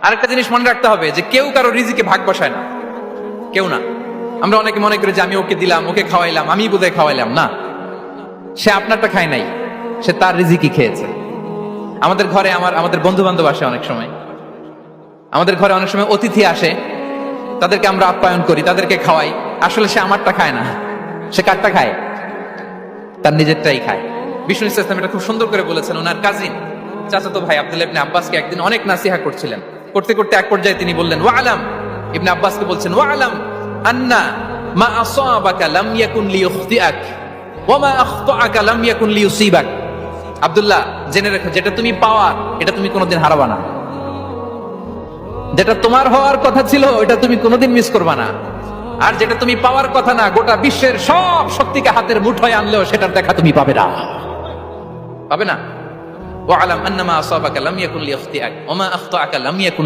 আরেকটা জিনিস মনে রাখতে হবে যে কেউ কারো রিজিকে ভাগ বসায় না, কেউ না। আমরা অনেকে মনে করি যে আমি ওকে দিলাম, ওকে খাওয়াইলাম, আমি বোধহয় খাওয়াইলাম। না, সে আপনারটা খায় নাই, সে তার রিজিকই খেয়েছে। আমাদের ঘরে আমাদের বন্ধু বান্ধব আসে অনেক সময়, আমাদের ঘরে অনেক সময় অতিথি আসে, তাদেরকে আমরা আপ্যায়ন করি, তাদেরকে খাওয়াই। আসলে সে আমারটা খায় না, সে কারটা খায়? তার নিজেরটাই খায়। বিষ্ণু ইসলাম এটা খুব সুন্দর করে বলেছেন। ওনার কাজিন চাচাতো ভাই আব্দুল্লাহ ইবনে আব্বাসকে একদিন অনেক নাসিহা করছিলেন। করতে করতে এক পর্যায়ে তিনি বললেন, ওয়া আলাম, ইবনে আব্বাসকে বলছেন, ওয়া আলাম আন্না মা আসাবাকা লাম ইয়াকুন লিইখতিআক ওয়া মা আখতাআকা লাম ইয়াকুন লিইউসিবাক। আব্দুল্লাহ, জেনে রেখো, যেটা তুমি পাওয়া এটা তুমি কোনোদিন হারাবা না। যেটা তোমার হওয়ার কথা ছিল এটা তুমি কোনোদিন মিস করবা না। আর যেটা তুমি পাওয়ার কথা না, গোটা বিশ্বের সব শক্তিকে হাতের মুঠোয় আনলেও সেটার দেখা তুমি পাবে না, পাবে না। ওয়া আলাম আন্না মা আসাবাকা লাম ইয়াকুন লিইখতিআক ওয়া মা আখতাআকা লাম ইয়াকুন